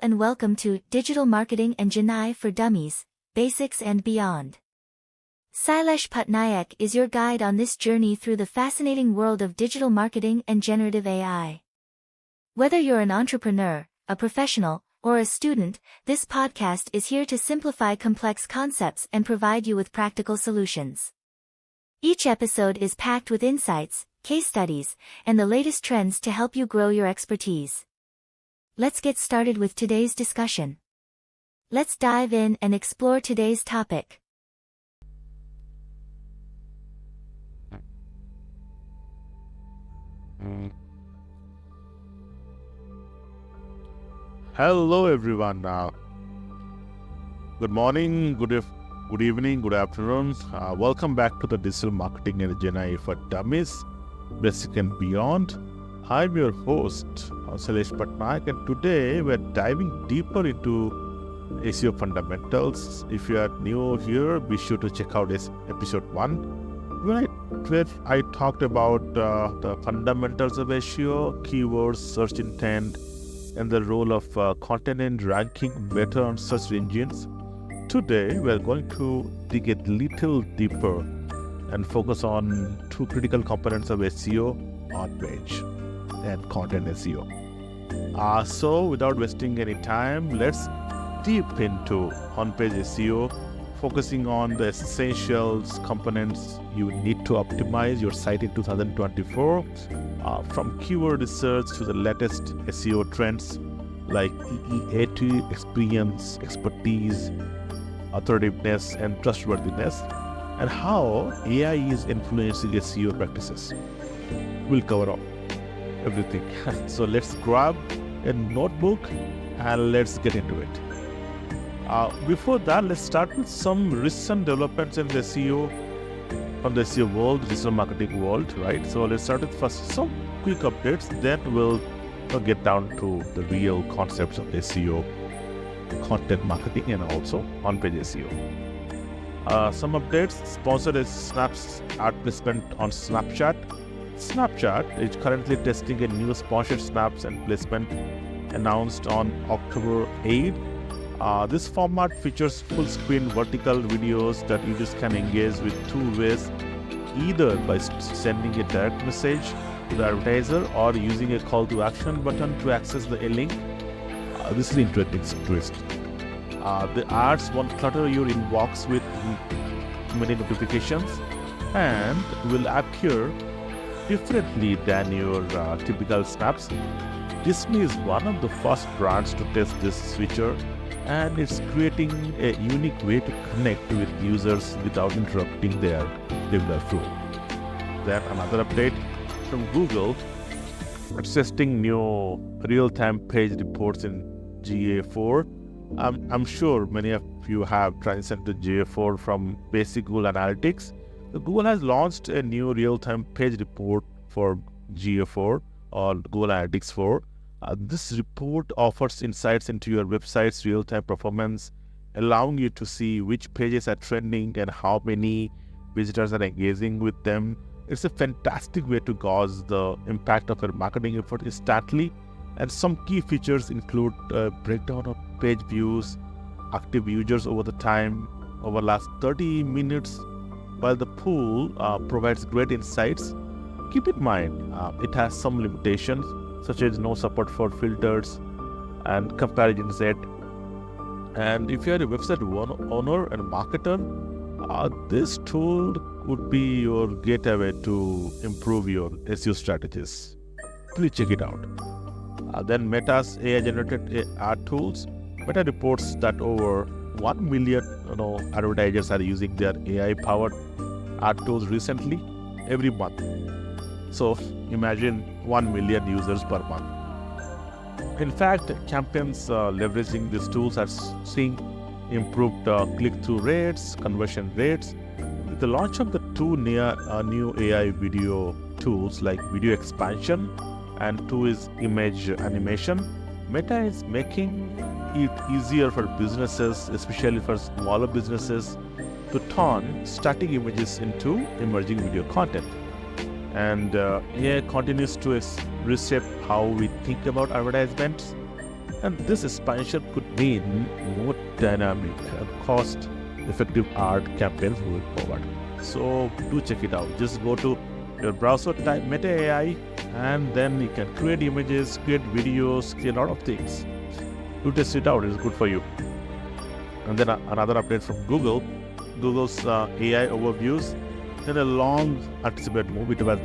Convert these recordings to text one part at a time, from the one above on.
and welcome to Digital Marketing and GENAI for Dummies, Basics and Beyond. Sailesh Pattnaik is your guide on this journey through the fascinating world of digital marketing and generative AI. Whether you're an entrepreneur, a professional, or a student, this podcast is here to simplify complex concepts and provide you with practical solutions. Each episode is packed with insights, case studies, and the latest trends to help you grow your expertise. Let's get started with today's discussion. Let's dive in and explore today's topic. Hello everyone. Good morning, good evening, good afternoon. Welcome back to the Digital Marketing and GENAI for Dummies, Basics and Beyond. I'm your host, Sailesh Pattnaik, and today we're diving deeper into SEO fundamentals. If you are new here, be sure to check out this episode 1, where I talked about the fundamentals of SEO, keywords, search intent, and the role of content and ranking better on search engines. Today, we're going to dig a little deeper and focus on two critical components of SEO, on-page and content SEO. So without wasting any time, let's deep into on-page SEO, focusing on the essentials components you need to optimize your site in 2024, from keyword research to the latest SEO trends like EEAT, experience, expertise, authoritativeness, and trustworthiness, and how AI is influencing SEO practices. We'll cover all everything. So let's grab a notebook and let's get into it. Before that, let's start with some recent developments in the SEO, from the SEO world, digital marketing world, right? So let's start with first some quick updates, then we'll get down to the real concepts of SEO, content marketing, and also on-page SEO. Some updates. Sponsored is Snap's ad placement on Snapchat. Snapchat is currently testing a new sponsored snaps and placement announced on October 8. This format features full-screen vertical videos that users can engage with two ways, either by sending a direct message to the advertiser or using a call to action button to access the link. This is an interesting twist. The ads won't clutter your inbox with too many notifications and will appear differently than your typical snaps. Disney is one of the first brands to test this feature, and it's creating a unique way to connect with users without interrupting their regular flow. Then another update from Google. It's testing new real-time page reports in GA4. I'm sure many of you have transitioned to GA4 from basic Google Analytics. So Google has launched a new real-time page report for GA4 or Google Analytics 4. This report offers insights into your website's real-time performance, allowing you to see which pages are trending and how many visitors are engaging with them. It's a fantastic way to gauge the impact of your marketing effort instantly, and some key features include a breakdown of page views, active users over the time, over the last 30 minutes. While the pool provides great insights, keep in mind it has some limitations, such as no support for filters and comparison set. And if you are a website owner and marketer, this tool would be your gateway to improve your SEO strategies. Please check it out. Then Meta's AI-generated ad tools. Meta reports that over 1 million advertisers are using their AI-powered ad tools recently, every month. So imagine 1 million users per month. In fact, campaigns leveraging these tools are seeing improved click-through rates, conversion rates. With the launch of the two new AI video tools like Video Expansion and two is Image Animation, Meta is making it easier for businesses, especially for smaller businesses, to turn static images into emerging video content. And AI continues to reshape how we think about advertisements. And this expansion could mean more dynamic and cost-effective ad campaigns moving forward. So do check it out. Just go to your browser, type Meta AI, and then you can create images, create videos, create a lot of things. Do test it out. It's good for you. And then another update from Google. Google's AI overviews. Then a long anticipated move. It was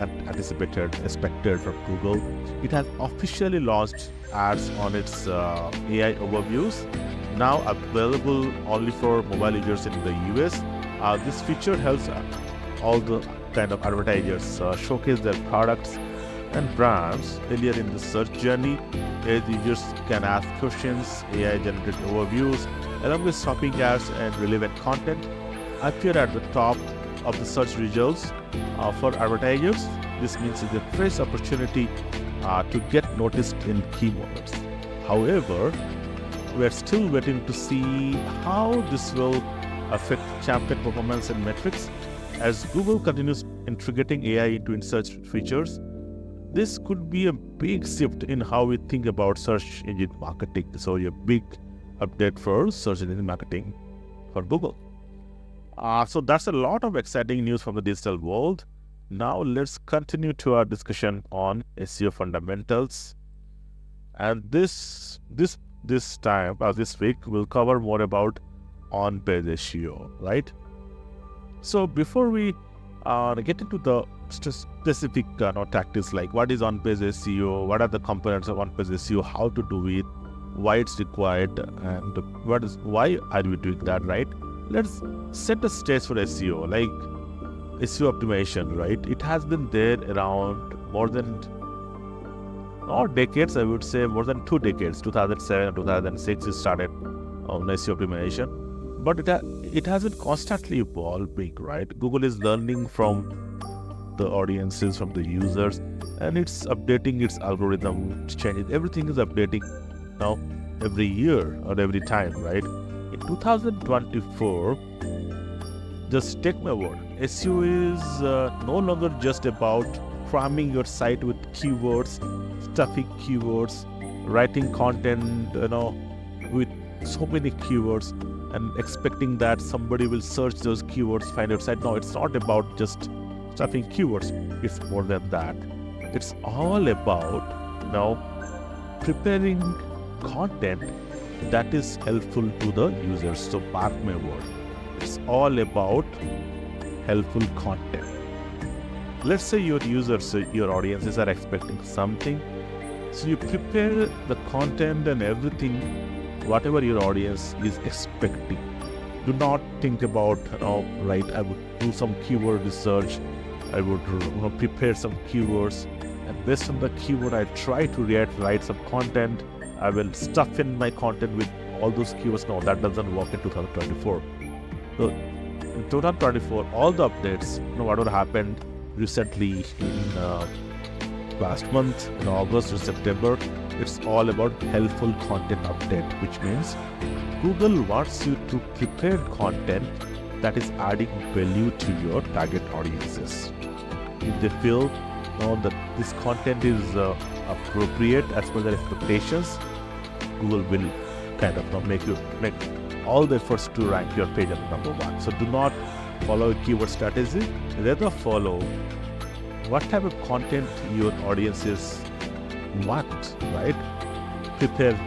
expected from Google. It has officially launched ads on its AI overviews, now available only for mobile users in the US. This feature helps all the kind of advertisers showcase their products and brands earlier in the search journey. As users can ask questions, AI-generated overviews, along with shopping ads and relevant content, appear at the top of the search results for advertisers. This means it's a fresh opportunity to get noticed in keywords. However, we are still waiting to see how this will affect campaign performance and metrics. As Google continues integrating AI into its search features, this could be a big shift in how we think about search engine marketing. So a big update for search engine marketing for Google. So that's a lot of exciting news from the digital world. Now let's continue to our discussion on SEO fundamentals. And this week we'll cover more about on-page SEO, right? So before we get into the specific tactics like what is on-page SEO, what are the components of on-page SEO, how to do it, why it's required, and why are we doing that, right? Let's set the stage for SEO, like SEO optimization, right? It has been there around more than decades, I would say more than 2 decades. 2007 and 2006 it started on SEO optimization. But it has been constantly evolving, right? Google is learning from the audiences, from the users, and it's updating its algorithm, it's changing. Everything is updating now every year or every time, right? In 2024, just take my word, SEO is no longer just about cramming your site with keywords, stuffing keywords, writing content, with so many keywords and expecting that somebody will search those keywords, find your site. No, it's not about just stuffing keywords. It's more than that. It's all about preparing content that is helpful to the users. So mark my word, it's all about helpful content. Let's say your users, your audiences are expecting something. So you prepare the content and everything, whatever your audience is expecting. Do not think about, right, I would do some keyword research, I would prepare some keywords, and based on the keyword, I try to write some content. I will stuff in my content with all those keywords. No, that doesn't work in 2024. So in 2024, all the updates, whatever happened recently in last month, in August or September, it's all about helpful content update, which means Google wants you to prepare content that is adding value to your target audiences. If they feel that this content is appropriate as per their expectations, Google will kind of make all the efforts to rank your page at number 1. So do not follow a keyword strategy, rather follow what type of content your audiences want, right? Prepare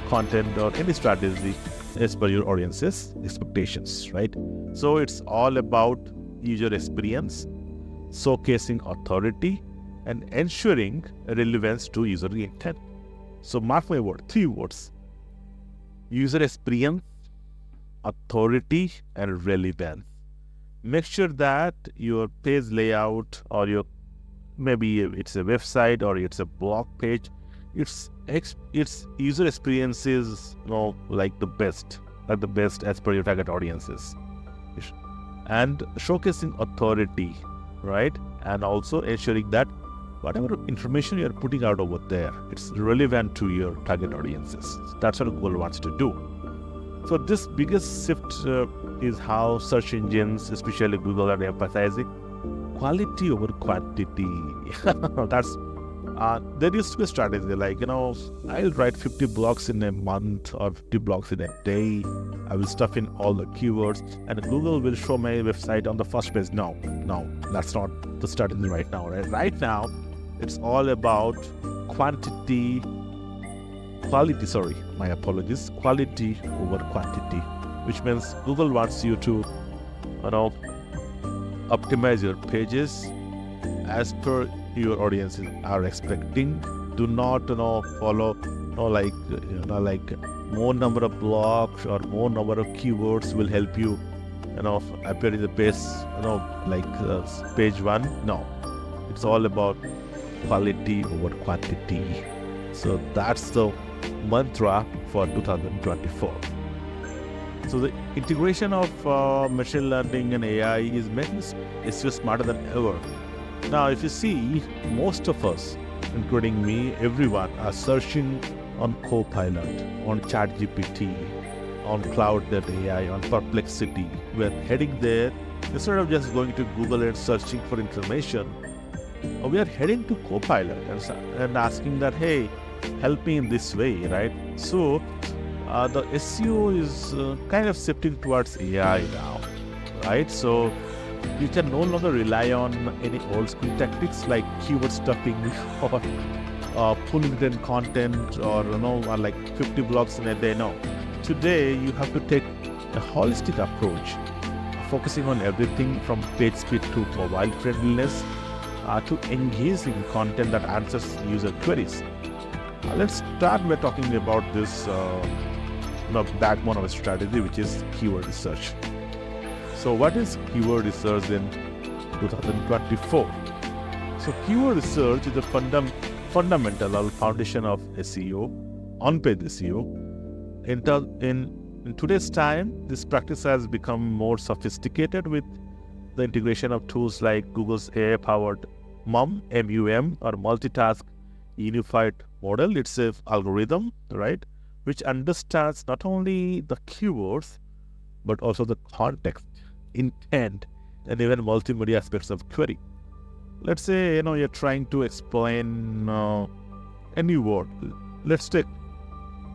content or any strategy as per your audience's expectations, right? So it's all about user experience, showcasing authority, and ensuring relevance to user intent. So mark my word, 3 words: user experience, authority, and relevance. Make sure that your page layout, or maybe it's a website or it's a blog page, its user experience is like the best as per your target audiences, and showcasing authority, right? And also ensuring that whatever information you're putting out over there, it's relevant to your target audiences. That's what Google wants to do. So this biggest shift is how search engines, especially Google, are emphasizing quality over quantity. That's There used to be a strategy like, I'll write 50 blogs in a month or 50 blogs in a day. I will stuff in all the keywords and Google will show my website on the first page. No, that's not the strategy right now. Right now, it's all about quality over quantity, which means Google wants you to, optimize your pages as per your audiences are expecting. Do not, follow, like more number of blogs or more number of keywords will help you, appear in the page, page one. No, it's all about quality over quantity. So that's the mantra for 2024. So the integration of machine learning and AI is making SEO smarter than ever. Now, if you see, most of us, including me, everyone, are searching on Copilot, on ChatGPT, on Cloud.ai, on Perplexity. We're heading there. Instead of just going to Google and searching for information, we are heading to Copilot and asking that, hey, help me in this way, right? So the SEO is kind of shifting towards AI now, right? So you can no longer rely on any old school tactics like keyword stuffing or pulling in content or like 50 blogs in a day. No, today you have to take a holistic approach, focusing on everything from page speed to mobile friendliness to engaging content that answers user queries. Let's start by talking about this backbone of a strategy, which is keyword research. So what is keyword research in 2024? So keyword research is the fundamental or foundation of SEO, on-page SEO. In today's time, this practice has become more sophisticated with the integration of tools like Google's AI-powered MUM or multitask unified model. It's an algorithm, right, which understands not only the keywords but also the context, intent, and even multimedia aspects of query. Let's say you're trying to explain any word. Let's take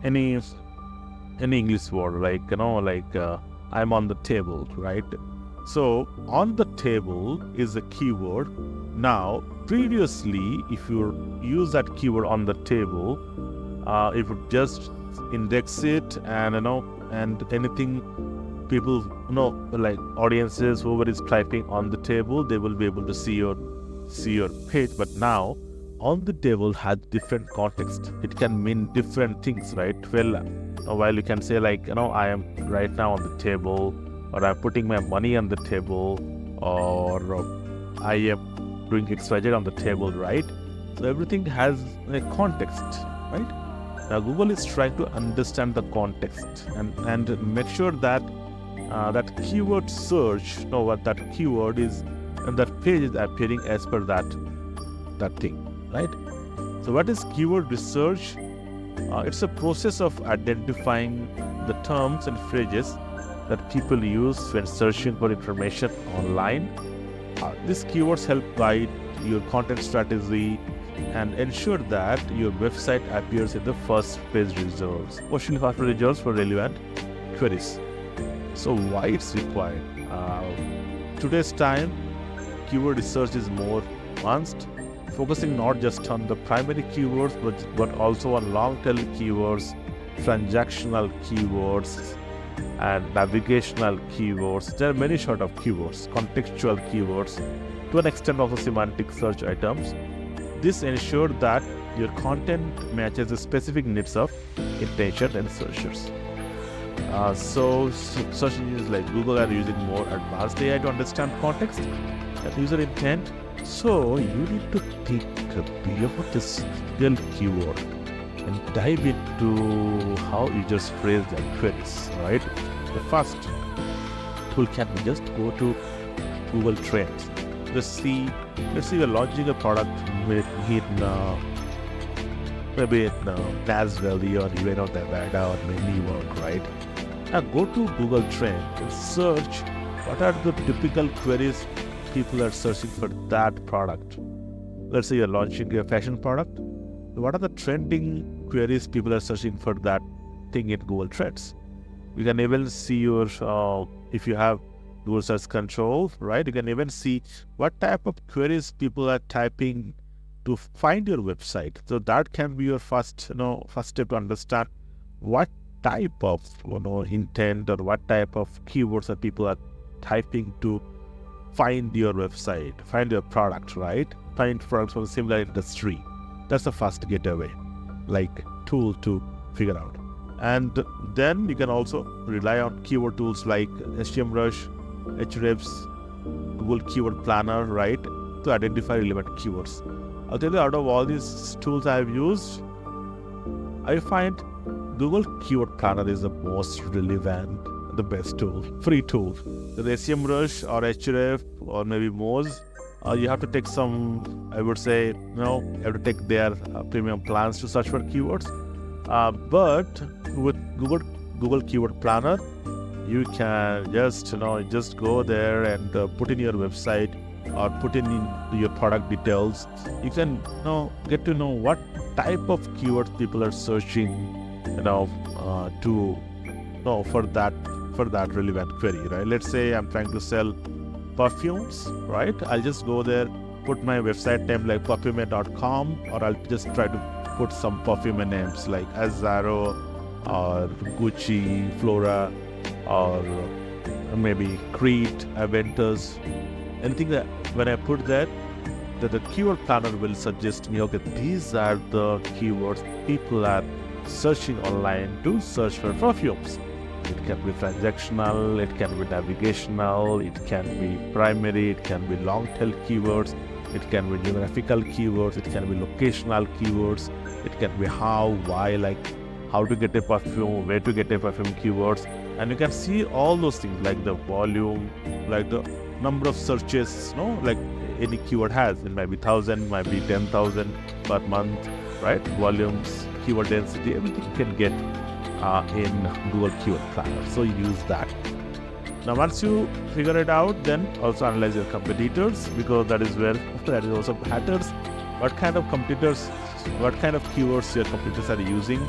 any English word like I'm on the table, right? So on the table is a keyword. Now previously, if you use that keyword on the table, if you just index it and anything people like audiences, whoever is typing on the table, they will be able to see your page. But now on the table has different context. It can mean different things, right? Well, while you can say I am right now on the table, or I'm putting my money on the table, or I am doing XYZ on the table, right? So everything has a context, right? Now Google is trying to understand the context and make sure that that keyword search, what that keyword is, and that page is appearing as per that thing, right? So what is keyword research? It's a process of identifying the terms and phrases that people use when searching for information online. These keywords help guide your content strategy and ensure that your website appears in the first page results, mostly first page results for relevant queries. So why it's required? Today's time, keyword research is more advanced, focusing not just on the primary keywords but also on long-tail keywords, transactional keywords, and navigational keywords. There are many sort of keywords, contextual keywords, to an extent also semantic search items. This ensures that your content matches the specific needs of intention and searchers. So search engines like Google are using more advanced AI to understand context and user intent. So you need to think beyond this single keyword and dive into how users phrase their queries, right? The first tool can be just go to Google Trends. Let's see we're launching a product maybe in Naz Valley or even on Nevada or maybe work, right? Now go to Google Trends and search what are the typical queries people are searching for that product. let's say you're launching a fashion product. What are the trending queries people are searching for that thing in Google Trends? You can even see your, if you have Google Search Control, right? You can even see what type of queries people are typing to find your website. So that can be your first step to understand what type of intent or what type of keywords that people are typing to find your website, find your product, right? Find products from a similar industry. That's the first getaway, like tool to figure out. And then you can also rely on keyword tools like SEMrush, Ahrefs, Google Keyword Planner, right, to identify relevant keywords. I'll tell you, out of all these tools I've used, I find Google Keyword Planner is the most relevant, the best tool, free tool. The SEMrush or Ahrefs or maybe Moz, you have to take some, I would say, you have to take their premium plans to search for keywords. But with Google Keyword Planner, you can just go there and put in your website or put in your product details. You can get to know what type of keywords people are searching for that relevant query, right? Let's say I'm trying to sell perfumes, right? I'll just go there, put my website name like perfume.com, or I'll just try to put some perfume names like Azzaro or Gucci, Flora, or maybe Crete, Aventus, anything that when I put that, the keyword planner will suggest me, okay, these are the keywords people are searching online to search for perfumes. It can be transactional, it can be navigational, it can be primary, it can be long tail keywords, it can be geographical keywords, it can be locational keywords, it can be how, why, like how to get a perfume, where to get a perfume keywords. And you can see all those things like the volume, like the number of searches, like any keyword has. It might be 1,000, might be 10,000 per month, right? Volumes, keyword density, everything you can get in Google Keyword Planner. So you use that. Now, once you figure it out, then also analyze your competitors, because that is also matters. What kind of competitors, what kind of keywords your competitors are using.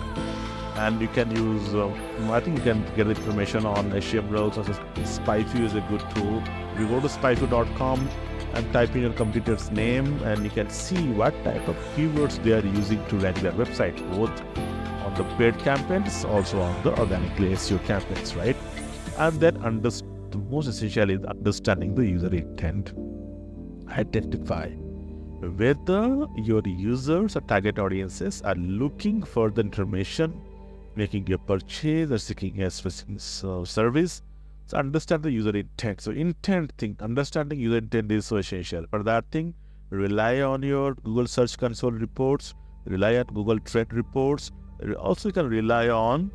And you can use, I think you can get information on SEMrush, or SpyFu is a good tool. You go to spyfu.com and type in your competitor's name, and you can see what type of keywords they are using to rank their website, both on the paid campaigns, also on the organically SEO campaigns, right? And then the most essential is understanding the user intent. Identify whether your users or target audiences are looking for the information, making a purchase, or seeking a specific service. So understand the user intent. So understanding user intent is so essential. For that thing, rely on your Google Search Console reports, rely on Google Trend reports. Also, you can rely on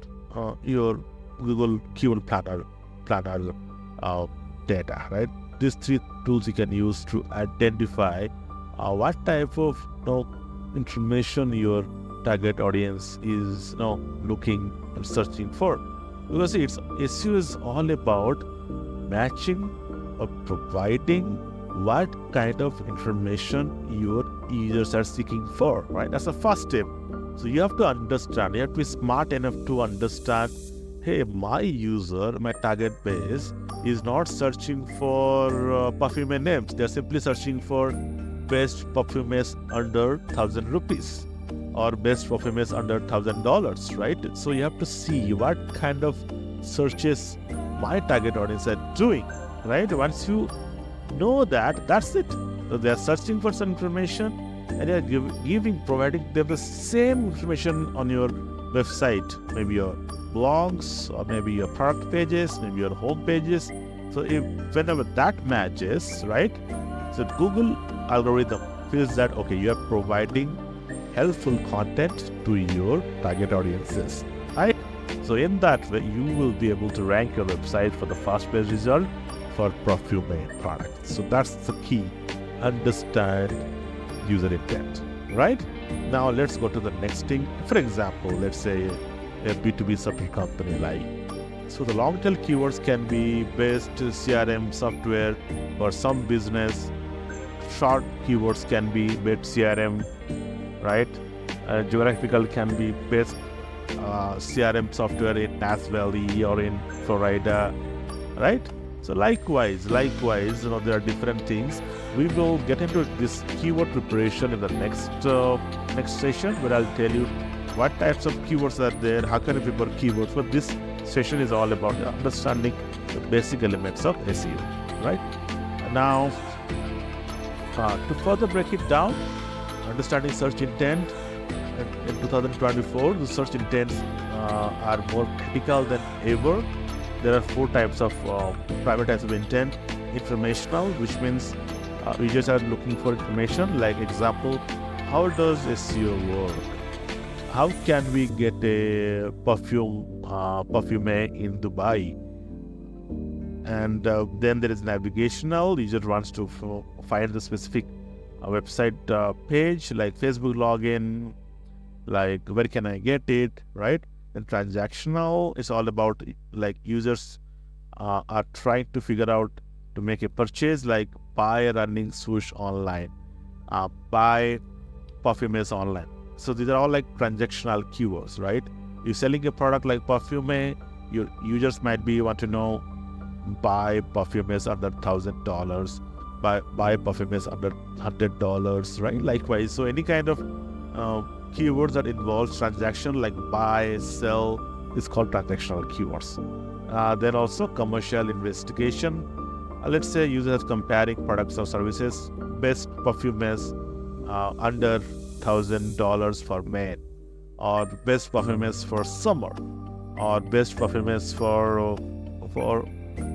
your Google Keyword Planner data, right? These three tools you can use to identify what type of information your target audience is looking and searching for. Because SEO is all about matching or providing what kind of information your users are seeking for, right? That's the first step. So you have to understand, you have to be smart enough to understand, hey, my user, my target base is not searching for perfume names. They're simply searching for best perfumes under 1,000 rupees or best perfumes under $1,000, right? So you have to see what kind of searches my target audience are doing, right? Once you know that, that's it. So they are searching for some information, and you are providing them the same information on your website, maybe your blogs, or maybe your product pages, maybe your home pages. So whenever that matches, right? So Google algorithm feels that, okay, you are providing helpful content to your target audiences, right? So in that way, you will be able to rank your website for the first page result for perfume products. So that's the key. Understand user intent, right? Now let's go to the next thing. For example, let's say a B2B software company like. So the long tail keywords can be best CRM software for some business, short keywords can be best CRM, right? Geographical can be best CRM software in Nass Valley or in Florida, right? So likewise, there are different things. We will get into this keyword preparation in the next session, where I'll tell you what types of keywords are there, how can you prepare keywords. But this session is all about understanding the basic elements of SEO, right? Now, to further break it down, understanding search intent. In 2024, the search intents are more critical than ever. There are four types of primary types of intent. Informational, which means users are looking for information. Like example, how does SEO work? How can we get a perfume in Dubai? And then there is navigational. User wants to find the specific website page, like Facebook login, like where can I get it, right? And transactional is all about like users are trying to figure out to make a purchase, like buy a running swoosh online, buy perfumes online. So these are all like transactional keywords, right? You're selling a product like perfume, your users might be want to know buy perfumes under $1,000, buy perfumes under $100, right? Likewise, so any kind of keywords that involves transaction like buy, sell is called transactional keywords. Then also commercial investigation. Let's say users comparing products or services. Best perfumes under $1,000 for men, or best perfumes for summer, or best perfumes for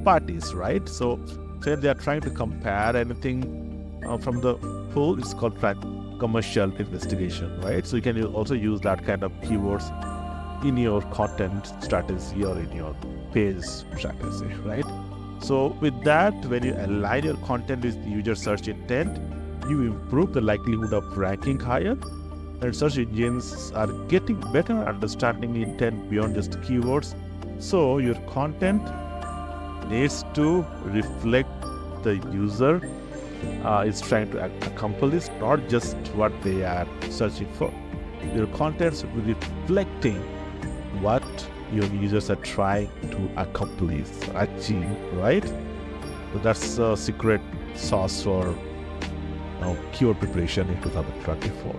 parties, right? So when they are trying to compare anything from the pool, it's called commercial investigation, right? So you can also use that kind of keywords in your content strategy or in your page strategy, right? So with that, when you align your content with user search intent, you improve the likelihood of ranking higher, and search engines are getting better understanding intent beyond just keywords. So your content needs to reflect the user is trying to accomplish, not just what they are searching for. Your content should be reflecting what your users are trying to accomplish, achieve, right? So that's the secret sauce for keyword preparation in 2024.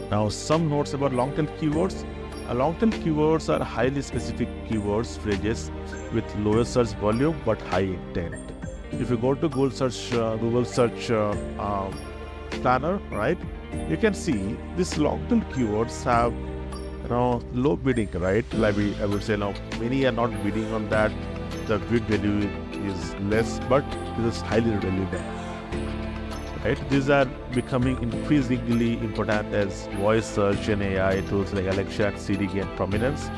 Now, some notes about long-tail keywords. Long-tail keywords are highly specific keywords, phrases with lower search volume but high intent. If you go to Google search planner, right, you can see these long-tail keywords have low bidding, right? Like I would say now many are not bidding on that. The bid value is less, but this is highly relevant, right? These are becoming increasingly important as voice search and AI tools like Alexa and Siri gain prominence.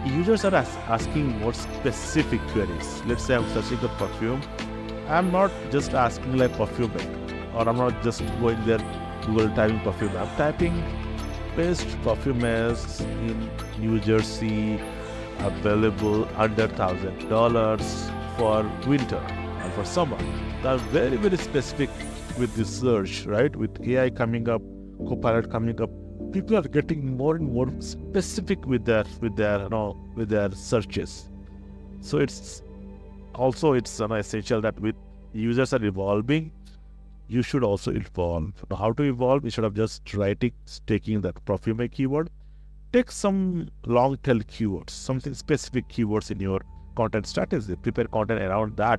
Users are asking more specific queries. Let's say I'm searching for perfume. I'm not just asking like perfume, or I'm not just going there Google typing perfume. I'm typing best perfumes in New Jersey available under $1,000 for winter and for summer. They are very, very specific with this search, right? With AI coming up, Copilot coming up, people are getting more and more specific with their searches. So it's essential that with users are evolving, you should also evolve. Now, how to evolve? Instead of just taking that perfume keyword, take some long tail keywords, something specific keywords in your content strategy. Prepare content around that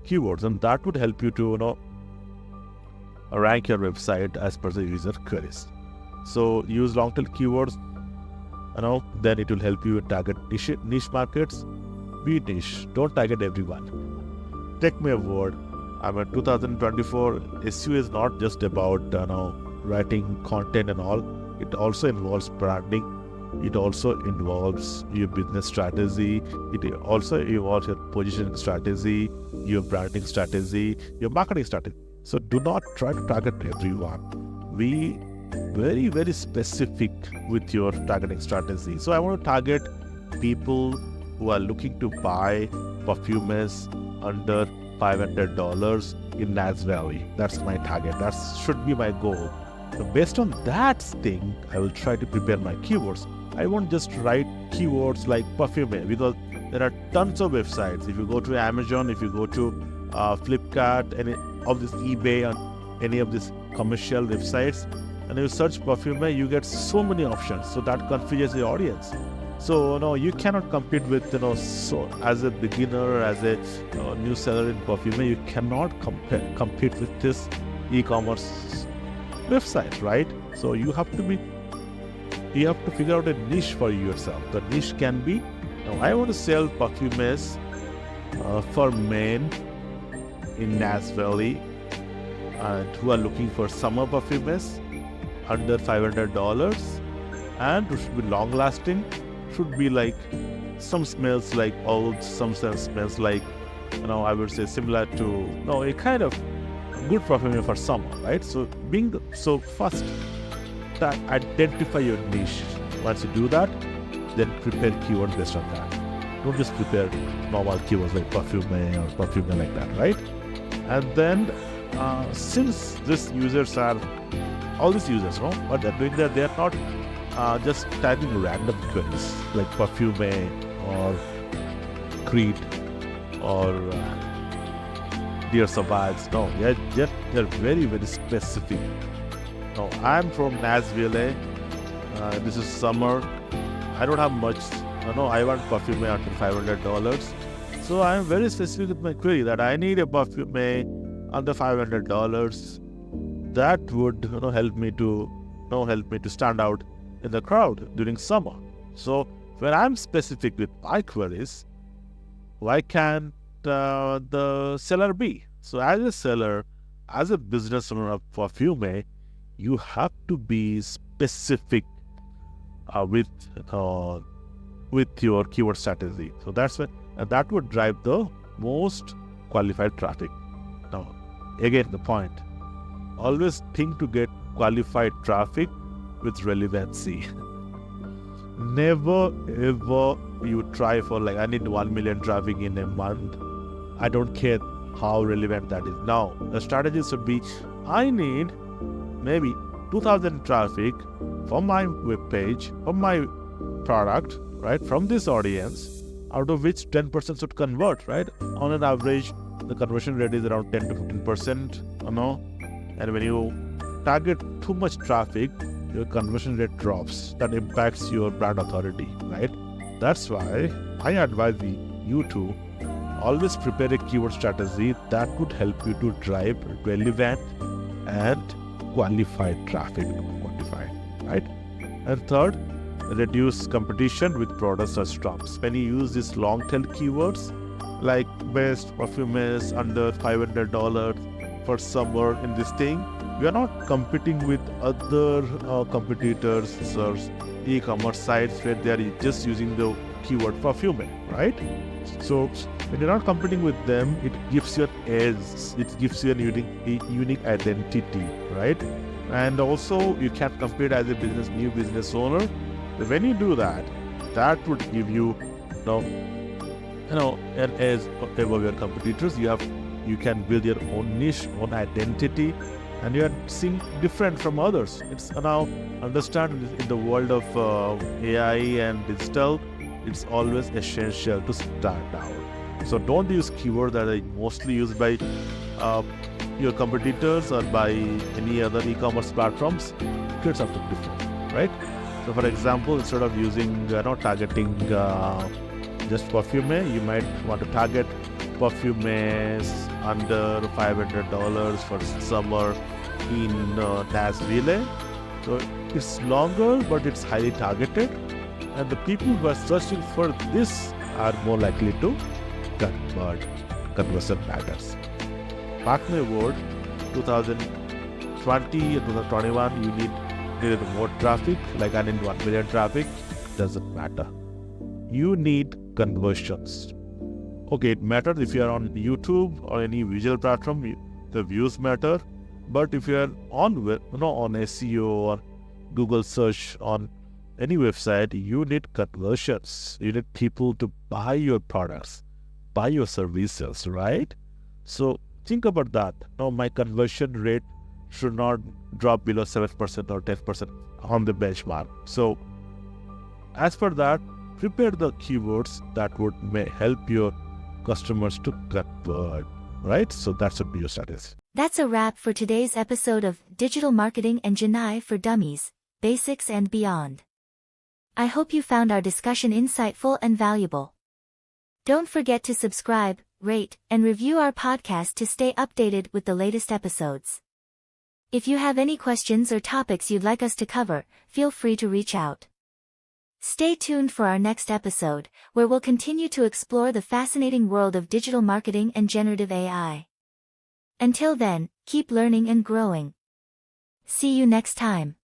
keywords, and that would help you to rank your website as per the user queries. So use long tail keywords, then it will help you target niche markets. Be niche, don't target everyone. Take my word, 2024 SEO is not just about writing content and all. It also involves branding. It also involves your business strategy. It also involves your positioning strategy, your branding strategy, your marketing strategy. So do not try to target everyone. Be very, very specific with your targeting strategy. So I want to target people who are looking to buy perfumes under $500 in Naz Valley. That's my target. That should be my goal. So based on that thing, I will try to prepare my keywords. I won't just write keywords like perfume, because there are tons of websites. If you go to Amazon, if you go to Flipkart, any of this eBay, or any of these commercial websites, and you search perfume, you get so many options. So that confuses the audience. So no, you cannot compete with, so as a beginner, as a new seller in perfume, you cannot compete with this e-commerce website, right? So you have to figure out a niche for yourself. The niche can be, I want to sell perfumes for men in Naz Valley and who are looking for summer perfumes under $500, and it should be long lasting. Should be like, some smells like old, some smells like, I would say similar to, a kind of good perfume for summer, right? So first, that identify your niche. Once you do that, then prepare keywords based on that. Don't just prepare normal keywords like perfume or perfume like that, right? And then, since all these users, what they're doing there, they're not just typing random queries like perfume or Crete or Dear Survives. No, they're very, very specific. No, I'm from Naz Valley. This is summer. I don't have much. I want perfume under $500. So I'm very specific with my query that I need a perfume under $500. That would help me to stand out in the crowd during summer. So when I'm specific with my queries, why can't the seller be? So as a seller, as a business owner of perfume, you have to be specific with your keyword strategy. So that's when that would drive the most qualified traffic. Now, again, the point: always think to get qualified traffic with relevancy. Never ever you try for I need 1 million traffic in a month. I don't care how relevant that is. Now, the strategy should be, I need maybe 2,000 traffic from my web page, from my product, right? From this audience, out of which 10% should convert, right? On an average, the conversion rate is around 10 to 15%, and when you target too much traffic, your conversion rate drops. That impacts your brand authority, right? That's why I advise you to always prepare a keyword strategy that would help you to drive relevant and qualified traffic, right? And third, reduce competition with broader search terms. When you use these long tail keywords like best perfumes under $500 for summer in this thing, we are not competing with other competitors or e-commerce sites where they are just using the keyword perfume, right? So when you're not competing with them, it gives you an edge, it gives you a unique identity, right? And also you can compete as a new business owner. When you do that, that would give you, an edge over your competitors. You can build your own niche, own identity, and you are seeing different from others. It's now understand in the world of AI and digital, it's always essential to stand out. So don't use keywords that are mostly used by your competitors or by any other e-commerce platforms. Create something different, right? So for example, instead of using targeting just perfume, you might want to target perfumes under $500 for summer in Naz Valley. So it's longer, but it's highly targeted, and the people who are searching for this are more likely to convert. Conversion matters. Mark my word, 2020 and 2021, you needed more traffic. I need 1 million traffic. Doesn't matter. You need conversions. Okay, it matters if you are on YouTube or any visual platform, the views matter. But if you are on SEO or Google search on any website, you need conversions. You need people to buy your products, buy your services, right? So think about that. Now, my conversion rate should not drop below 7% or 10% on the benchmark. So, as per that, prepare the keywords that would may help your customers to convert, right? So that should be your strategy. That's a wrap for today's episode of Digital Marketing and GENAI for Dummies, Basics and Beyond. I hope you found our discussion insightful and valuable. Don't forget to subscribe, rate, and review our podcast to stay updated with the latest episodes. If you have any questions or topics you'd like us to cover, feel free to reach out. Stay tuned for our next episode, where we'll continue to explore the fascinating world of digital marketing and generative AI. Until then, keep learning and growing. See you next time.